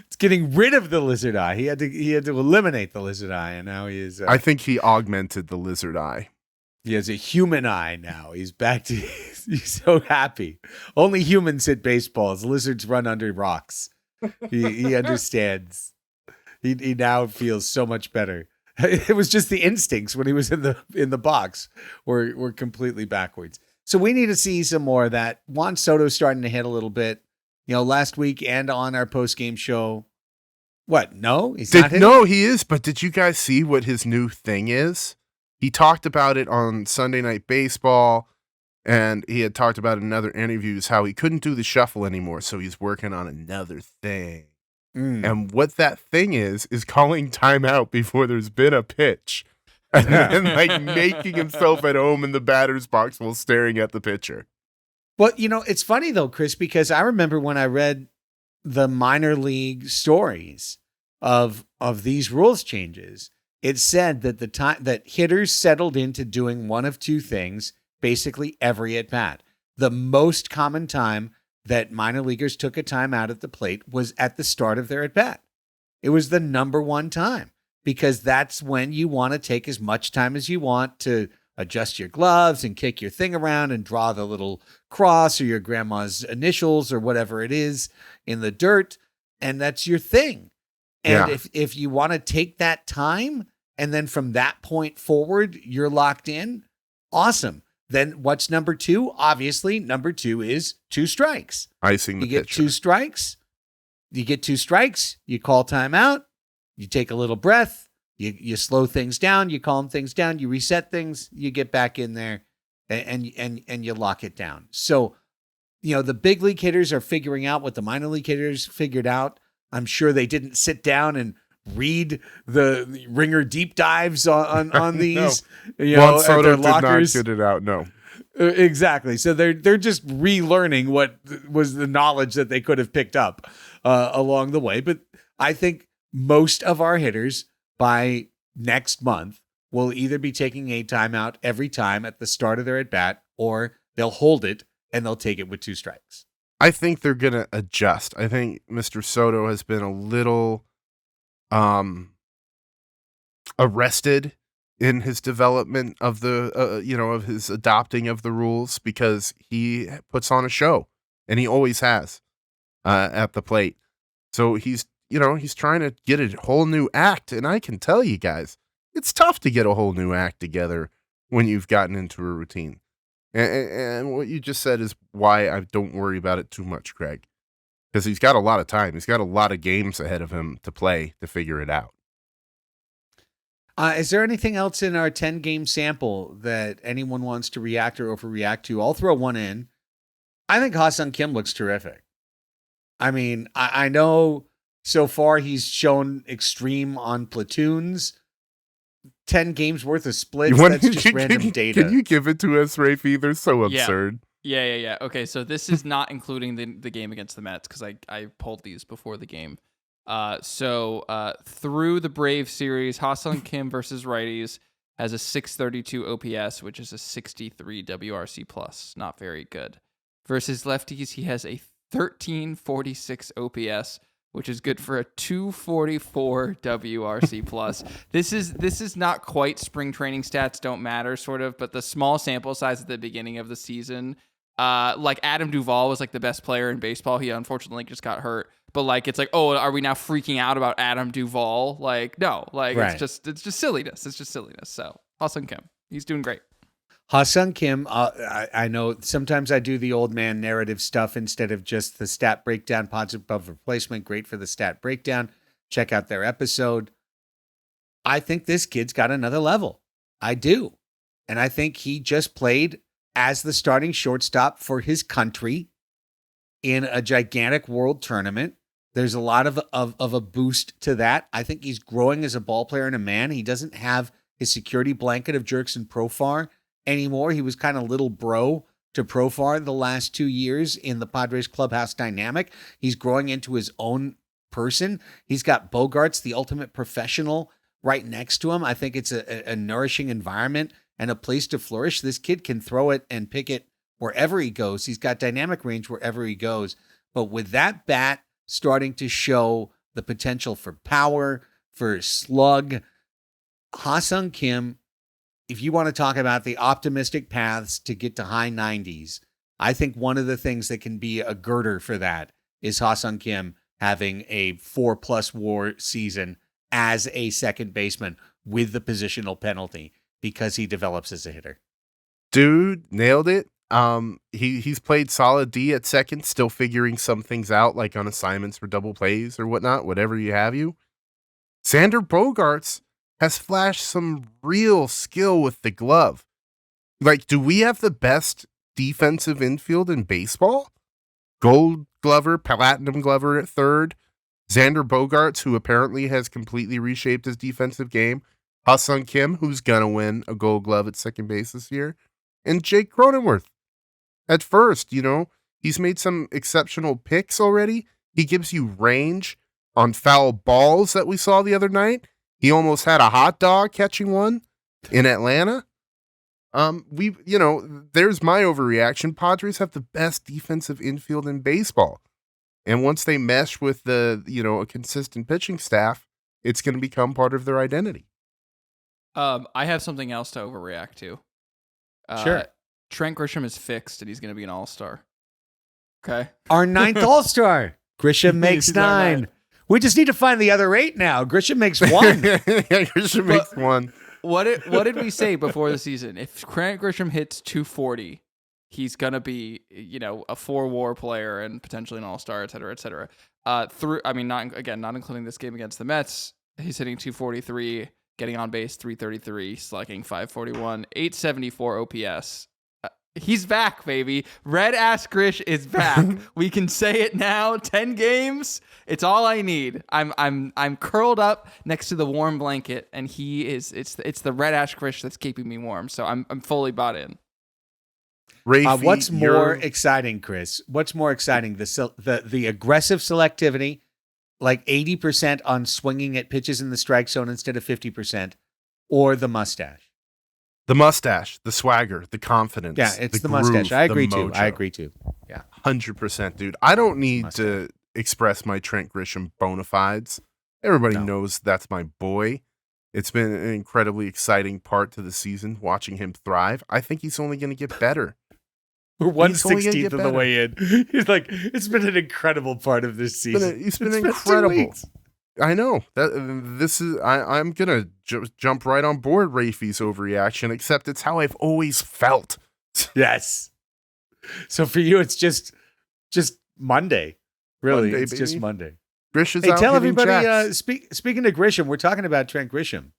It's getting rid of the lizard eye. He had to eliminate the lizard eye, and now he is. I think he augmented the lizard eye. He has a human eye now. He's back to. He's so happy. Only humans hit baseballs. Lizards run under rocks. He understands. He now feels so much better. It was just the instincts when he was in the box were completely backwards. So we need to see some more of that. Juan Soto's starting to hit a little bit. Last week and on our post-game show. What? No? He's not hitting? No, he is. But did you guys see what his new thing is? He talked about it on Sunday Night Baseball, and he had talked about it in other interviews how he couldn't do the shuffle anymore, so he's working on another thing. And what that thing is calling timeout before there's been a pitch. And then, making himself at home in the batter's box while staring at the pitcher. Well, it's funny, though, Chris, because I remember when I read the minor league stories of these rules changes, it said that the time that hitters settled into doing one of two things basically every at bat. The most common time that minor leaguers took a time out at the plate was at the start of their at bat. It was the number one time because that's when you want to take as much time as you want to adjust your gloves and kick your thing around and draw the little cross or your grandma's initials or whatever it is in the dirt. And that's your thing. And if you want to take that time and then from that point forward, you're locked in, awesome. Then what's number two? Obviously, number two is 2 strikes. Icing the pitcher. You get 2 strikes. You call timeout. You take a little breath. You slow things down. You calm things down. You reset things. You get back in there, and you lock it down. So, the big league hitters are figuring out what the minor league hitters figured out. I'm sure they didn't sit down and read the ringer deep dives on these. Juan Soto at their did lockers. not get it out. No. Exactly. So they're just relearning what was the knowledge that they could have picked up along the way. But I think most of our hitters by next month will either be taking a timeout every time at the start of their at bat, or they'll hold it and they'll take it with 2 strikes. I think they're going to adjust. I think Mr. Soto has been a little arrested in his development of the, of his adopting of the rules, because he puts on a show, and he always has at the plate. So he's trying to get a whole new act. And I can tell you guys, it's tough to get a whole new act together when you've gotten into a routine. And what you just said is why I don't worry about it too much, Craig, because he's got a lot of time. He's got a lot of games ahead of him to play to figure it out. Is there anything else in our 10-game sample that anyone wants to react or overreact to? I'll throw one in. I think Ha-Seong Kim looks terrific. I mean, I know so far he's shown extreme on platoons. 10 games worth of splits. That's just random data. Can you give it to us, Raphie? They're so absurd. Yeah. Okay, so this is not including the game against the Mets, because I pulled these before the game. So through the Brave series, Ha-Seong Kim versus righties has a 632 OPS, which is a 63 WRC plus. Not very good. Versus lefties, he has a 1346 OPS, which is good for a 244 WRC plus. This is not quite spring training stats don't matter sort of, but the small sample size at the beginning of the season, like Adam Duvall was like the best player in baseball. He unfortunately just got hurt, but like it's like, oh, are we now freaking out about Adam Duvall? Like no, like right. it's just silliness. It's just silliness. So Ha-Seong Kim, he's doing great. Ha-Seong Kim, I know sometimes I do the old man narrative stuff instead of just the stat breakdown. Positive above replacement, great for the stat breakdown. Check out their episode. I think this kid's got another level. I do. And I think he just played as the starting shortstop for his country in a gigantic world tournament. There's a lot of a boost to that. I think he's growing as a ball player and a man. He doesn't have his security blanket of Jerkson Profar anymore. He was kind of little bro to Profar the last 2 years in the Padres clubhouse dynamic. He's growing into his own person. He's got Bogarts, the ultimate professional, right next to him. I think it's a nourishing environment and a place to flourish. This kid can throw it and pick it wherever he goes. He's got dynamic range wherever he goes. But with that bat starting to show the potential for power, for slug, Ha-Seong Kim, if you want to talk about the optimistic paths to get to high 90s, I think one of the things that can be a girder for that is Ha-Seong Kim having a 4+ WAR season as a second baseman with the positional penalty because he develops as a hitter. Dude, nailed it. He's played solid D at second, still figuring some things out, like on assignments for double plays or whatnot, whatever you have you. Xander Bogaerts has flashed some real skill with the glove. Like, do we have the best defensive infield in baseball? Gold Glover, Platinum Glover at third. Xander Bogaerts, who apparently has completely reshaped his defensive game. Ha-Seong Kim, who's gonna win a Gold Glove at second base this year. And Jake Cronenworth at first. He's made some exceptional picks already. He gives you range. on foul balls that we saw the other night. He almost had a hot dog catching one in Atlanta. There's my overreaction. Padres have the best defensive infield in baseball. And once they mesh with a consistent pitching staff, it's going to become part of their identity. I have something else to overreact to. Sure. Trent Grisham is fixed and he's going to be an all-star. Okay. Our 9th all-star. Grisham makes 9. We just need to find the other 8 now. Grisham makes 1. Grisham makes 1. What did we say before the season? If Trent Grisham hits 240, he's gonna be, a 4-WAR player and potentially an all-star, et cetera, et cetera. Not including this game against the Mets, he's hitting 243, getting on base 333, slugging 541, 874 OPS. He's back, baby. Red Ash Grish is back. We can say it now. 10 games. It's all I need. I'm curled up next to the warm blanket, and it's the Red Ash Grish that's keeping me warm. So I'm fully bought in. Raphie, what's more exciting, Chris? What's more exciting? The aggressive selectivity, like 80% on swinging at pitches in the strike zone instead of 50%, or the mustache? The mustache, the swagger, the confidence. Yeah, it's the groove, mustache. I agree mojo. too. Yeah. 100%, dude. I don't need to express my Trent Grisham bona fides. Everybody knows that's my boy. It's been an incredibly exciting part to the season, watching him thrive. I think he's only going to get better. We're 1/16th of the way in. He's like, it's been an incredible part of this season. It's been incredible. I know that I'm gonna jump right on board Raphie's overreaction, except it's how I've always felt. Yes. So for you, it's just Monday. Really, it's baby. just Monday. Grish is hey, out tell hitting everybody. jacks. Speaking of Grisham, we're talking about Trent Grisham.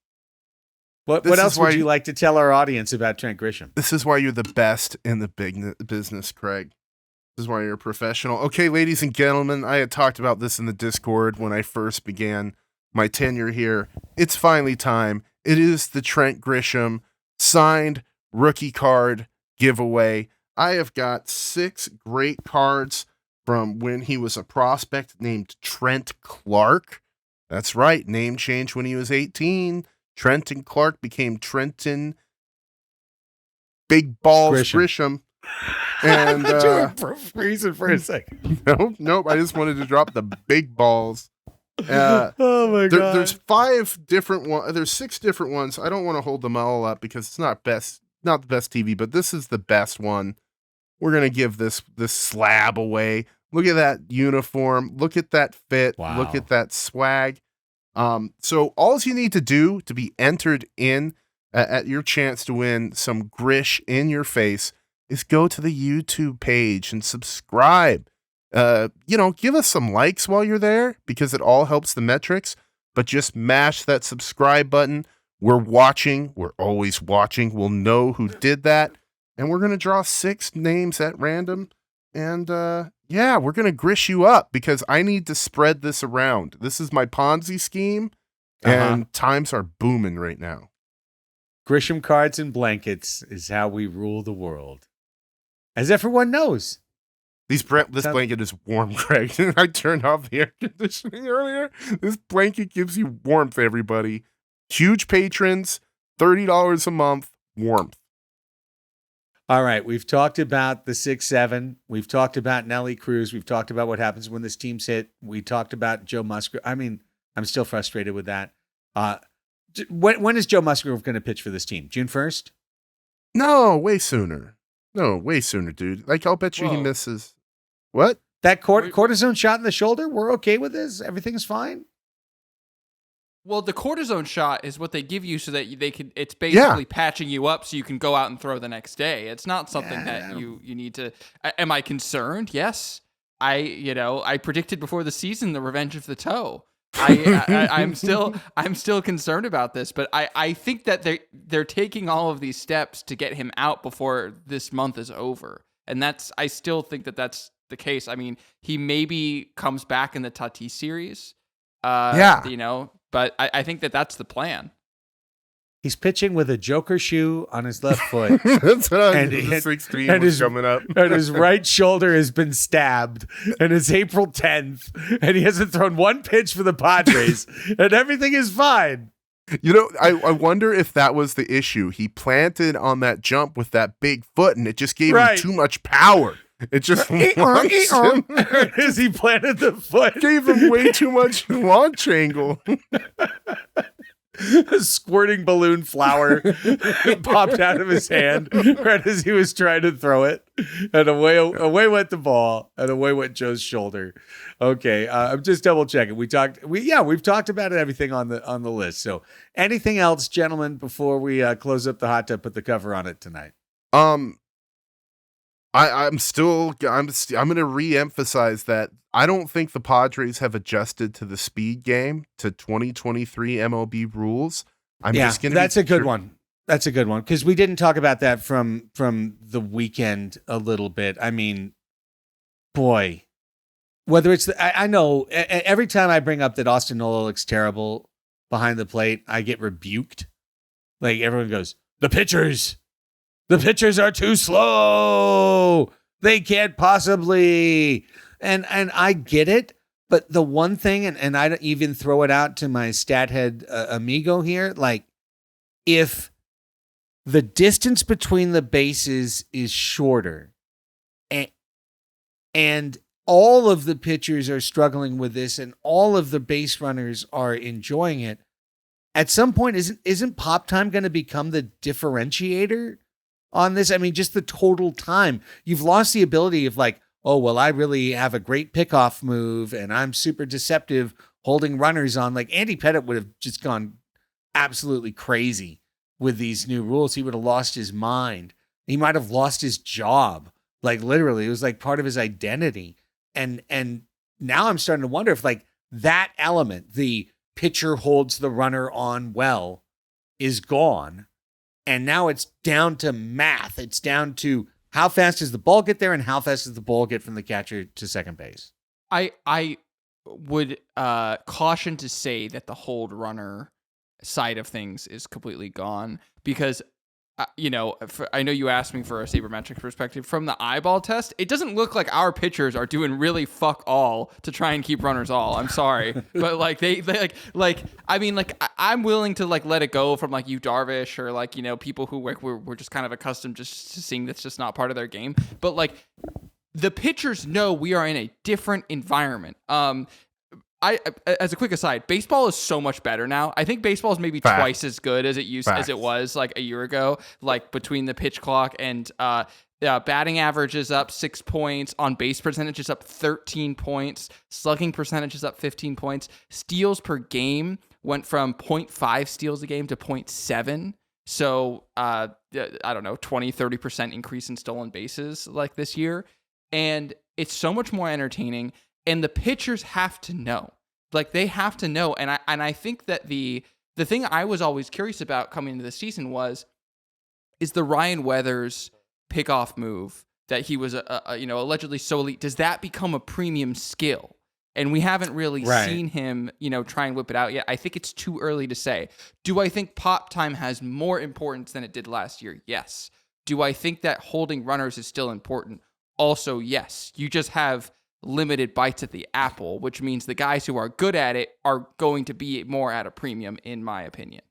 What This else is would why- you like to tell our audience about Trent Grisham? This is why you're the best in the big business, Craig. This is why you're a professional. Okay, ladies and gentlemen, I had talked about this in the Discord when I first began my tenure here. It's finally time. It is the Trent Grisham signed rookie card giveaway. I have got 6 great cards from when he was a prospect named Trent Clark. That's right, name change when he was 18. Trenton Clark became Trenton Big Balls Grisham. And you were freezing for a second. Nope. I just wanted to drop the big balls. Oh my god! There's 5 different ones. There's 6 different ones. I don't want to hold them all up because it's not the best TV, but this is the best one. We're gonna give this slab away. Look at that uniform. Look at that fit. Wow. Look at that swag. So all you need to do to be entered in at your chance to win some Grish in your face is go to the YouTube page and subscribe. Give us some likes while you're there because it all helps the metrics, but just mash that subscribe button. We're watching. We're always watching. We'll know who did that. And we're going to draw 6 names at random. And we're going to Grish you up because I need to spread this around. This is my Ponzi scheme and times are booming right now. Grisham cards and blankets is how we rule the world. As everyone knows. This blanket is warm, Craig. I turned off the air conditioning earlier. This blanket gives you warmth, everybody. Huge patrons, $30 a month, warmth. All right, we've talked about the 6-7. We've talked about Nelly Cruz. We've talked about what happens when this team's hit. We talked about Joe Musgrove. I mean, I'm still frustrated with that. When is Joe Musgrove going to pitch for this team? June 1st? No, way sooner. No, way sooner, dude. Like, I'll bet you he misses. What? That cortisone shot in the shoulder? We're okay with this? Everything's fine? Well, the cortisone shot is what they give you so that they can. It's basically patching you up so you can go out and throw the next day. It's not something that you need to. Am I concerned? Yes. I predicted before the season the revenge of the toe. I'm still concerned about this, but I think that they're taking all of these steps to get him out before this month is over, and I still think that that's the case. I mean, he maybe comes back in the Tatis series, but I think that that's the plan. He's pitching with a Joker shoe on his left foot. That's what I And was. it- The 16 and was his- coming up. And his right shoulder has been stabbed. And it's April 10th. And he hasn't thrown one pitch for the Padres. And everything is fine. You know, I wonder if that was the issue. He planted on that jump with that big foot, and it just gave him too much power. It just launched him. As he planted the foot. Gave him way too much launch angle. A squirting balloon flower popped out of his hand right as he was trying to throw it, and away went the ball, and away went Joe's shoulder. Okay, I'm just double checking. We've talked about everything on the list. So, anything else, gentlemen, before we close up the hot tub, put the cover on it tonight? I'm going to re-emphasize that I don't think the Padres have adjusted to the speed game, to 2023 MLB rules. That's a good one. That's a good one, because we didn't talk about that from the weekend a little bit. I mean, boy, whether it's I know every time I bring up that Austin Nola looks terrible behind the plate, I get rebuked. Like everyone goes, the pitchers are too slow. They can't possibly. And I get it. But the one thing, and I don't even throw it out to my stat head amigo here, like if the distance between the bases is shorter and all of the pitchers are struggling with this and all of the base runners are enjoying it, at some point, isn't pop time going to become the differentiator on this? I mean, just the total time. You've lost the ability of like, oh, well, I really have a great pickoff move and I'm super deceptive holding runners on. Like Andy Pettitte would have just gone absolutely crazy with these new rules. He would have lost his mind. He might have lost his job. Like literally, it was like part of his identity. And now I'm starting to wonder if like that element, the pitcher holds the runner on well, is gone. And now it's down to math. It's down to how fast does the ball get there and how fast does the ball get from the catcher to second base. I would caution to say that the hold runner side of things is completely gone because, I know you asked me for a sabermetric perspective. From the eyeball test, it doesn't look like our pitchers are doing really fuck all to try and keep runners all. I'm sorry. But like they I'm willing to like let it go from like you Darvish or like, people who we're just kind of accustomed just to seeing that's just not part of their game. But like the pitchers know we are in a different environment. As a quick aside, baseball is so much better now. I think baseball is maybe twice as good as it was like a year ago. Like between the pitch clock and batting average is up 6 points, on base percentage is up 13 points, slugging percentage is up 15 points, steals per game went from 0.5 steals a game to 0.7. So I don't know, 20-30% increase in stolen bases like this year, and it's so much more entertaining. And the pitchers have to know. Like they have to know. And I think that the thing I was always curious about coming into the season is the Ryan Weathers pickoff move that he was allegedly so elite. Does that become a premium skill? And we haven't really seen him, try and whip it out yet. I think it's too early to say. Do I think pop time has more importance than it did last year? Yes. Do I think that holding runners is still important? Also, yes. You just have limited bites at the apple, which means the guys who are good at it are going to be more at a premium, in my opinion.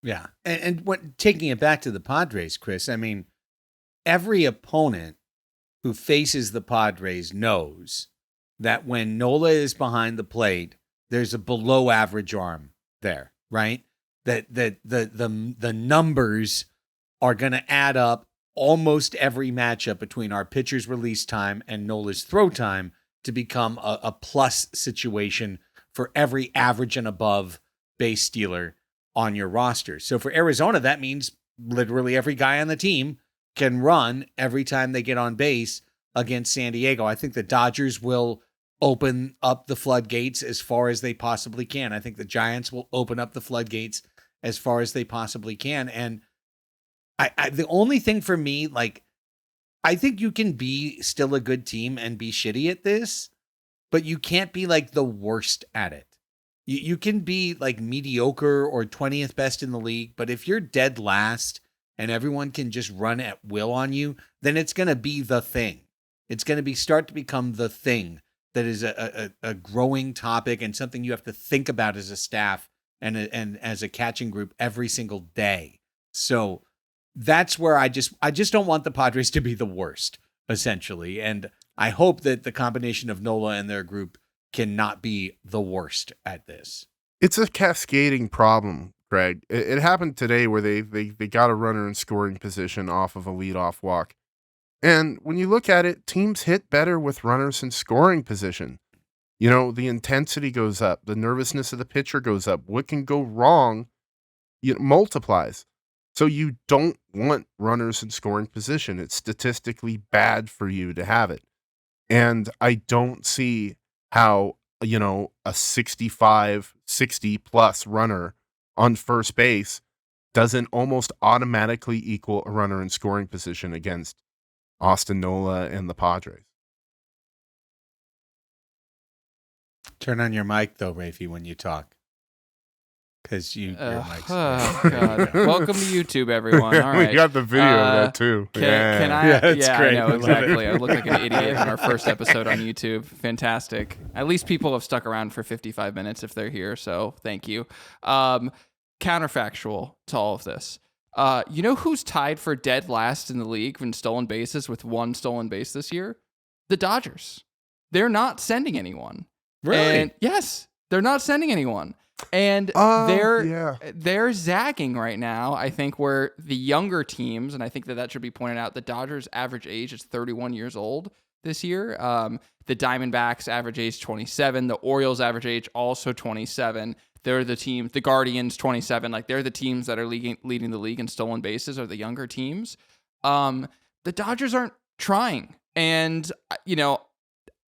Yeah. And taking it back to the Padres, Chris, I mean, every opponent who faces the Padres knows that when Nola is behind the plate, there's a below average arm there, right? That the numbers are going to add up almost every matchup between our pitcher's release time and Nola's throw time to become a plus situation for every average and above base stealer on your roster. So for Arizona, that means literally every guy on the team can run every time they get on base against San Diego. I think the Dodgers will open up the floodgates as far as they possibly can. I think the Giants will open up the floodgates as far as they possibly can. And I the only thing for me, like, I think you can be still a good team and be shitty at this, but you can't be like the worst at it. You can be like mediocre or 20th best in the league, but if you're dead last and everyone can just run at will on you, then it's going to be the thing. It's going to start to become the thing that is a growing topic and something you have to think about as a staff and as a catching group every single day. So that's where I just don't want the Padres to be the worst, essentially. And I hope that the combination of Nola and their group cannot be the worst at this. It's a cascading problem, Greg. It happened today where they got a runner in scoring position off of a leadoff walk. And when you look at it, teams hit better with runners in scoring position. You know, the intensity goes up, the nervousness of the pitcher goes up. What can go wrong, multiplies. So you don't want runners in scoring position. It's statistically bad for you to have it. And I don't see how, a 65, 60 plus runner on first base doesn't almost automatically equal a runner in scoring position against Austin Nola and the Padres. Turn on your mic, though, Raphie, when you talk. Because your mic's... Oh, God. Welcome to YouTube, everyone. All right. We got the video of that, too. Can I? Yeah, that's great. I know, exactly. I look like an idiot in our first episode on YouTube. Fantastic. At least people have stuck around for 55 minutes if they're here, so thank you. Counterfactual to all of this. You know who's tied for dead last in the league in stolen bases with 1 stolen base this year? The Dodgers. They're not sending anyone. Really? And yes, they're not sending anyone. And they're zagging right now, I think, where the younger teams, and I think that should be pointed out, the Dodgers' average age is 31 years old this year. The Diamondbacks' average age 27. The Orioles' average age also 27. They're the team, the Guardians 27. Like, they're the teams that are leading the league in stolen bases, are the younger teams. The Dodgers aren't trying. And,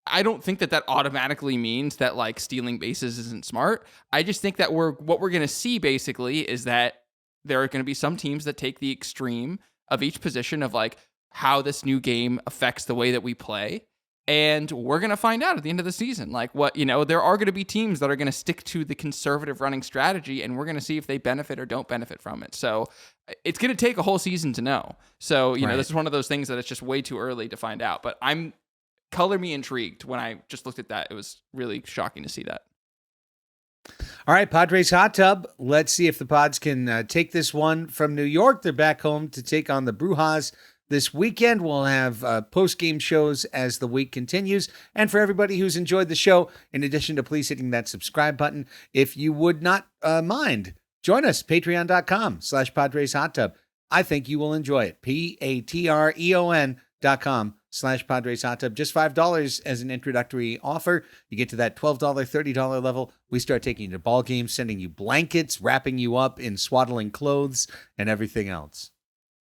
I don't think that automatically means that like stealing bases isn't smart. I just think that what we're going to see basically is that there are going to be some teams that take the extreme of each position of like how this new game affects the way that we play. And we're going to find out at the end of the season, like there are going to be teams that are going to stick to the conservative running strategy, and we're going to see if they benefit or don't benefit from it. So it's going to take a whole season to know. So, this is one of those things that it's just way too early to find out, but color me intrigued. When I just looked at that, it was really shocking to see that. All right, Padres Hot Tub. Let's see if the Pods can take this one from New York. They're back home to take on the Brujas this weekend. We'll have post-game shows as the week continues. And for everybody who's enjoyed the show, in addition to please hitting that subscribe button, if you would not mind, join us, patreon.com/Padres Hot Tub. I think you will enjoy it. patreon.com/Padres Hot Tub. Just $5 as an introductory offer. You get to that $12, $30 level. We start taking you to ball games, sending you blankets, wrapping you up in swaddling clothes, and everything else.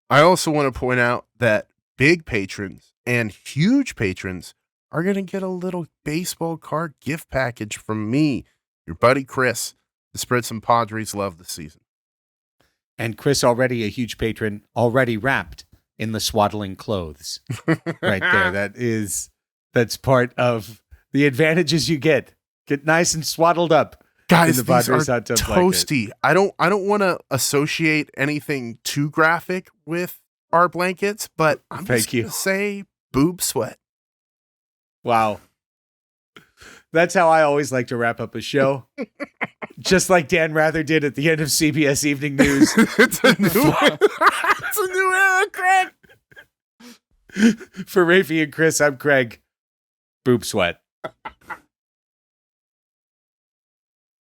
I also want to point out that big patrons and huge patrons are going to get a little baseball card gift package from me, your buddy Chris, to spread some Padres love this season. And Chris, already a huge patron, already wrapped in the swaddling clothes right there. That's part of the advantages you get. Get nice and swaddled up. Guys, in the these are Padres Hot Tub toasty. blanket. I don't want to associate anything too graphic with our blankets, but I'm just going to say boob sweat. Wow. That's how I always like to wrap up a show. Just like Dan Rather did at the end of CBS Evening News. It's a new era, Craig. For Raphie and Chris, I'm Craig. Boob sweat.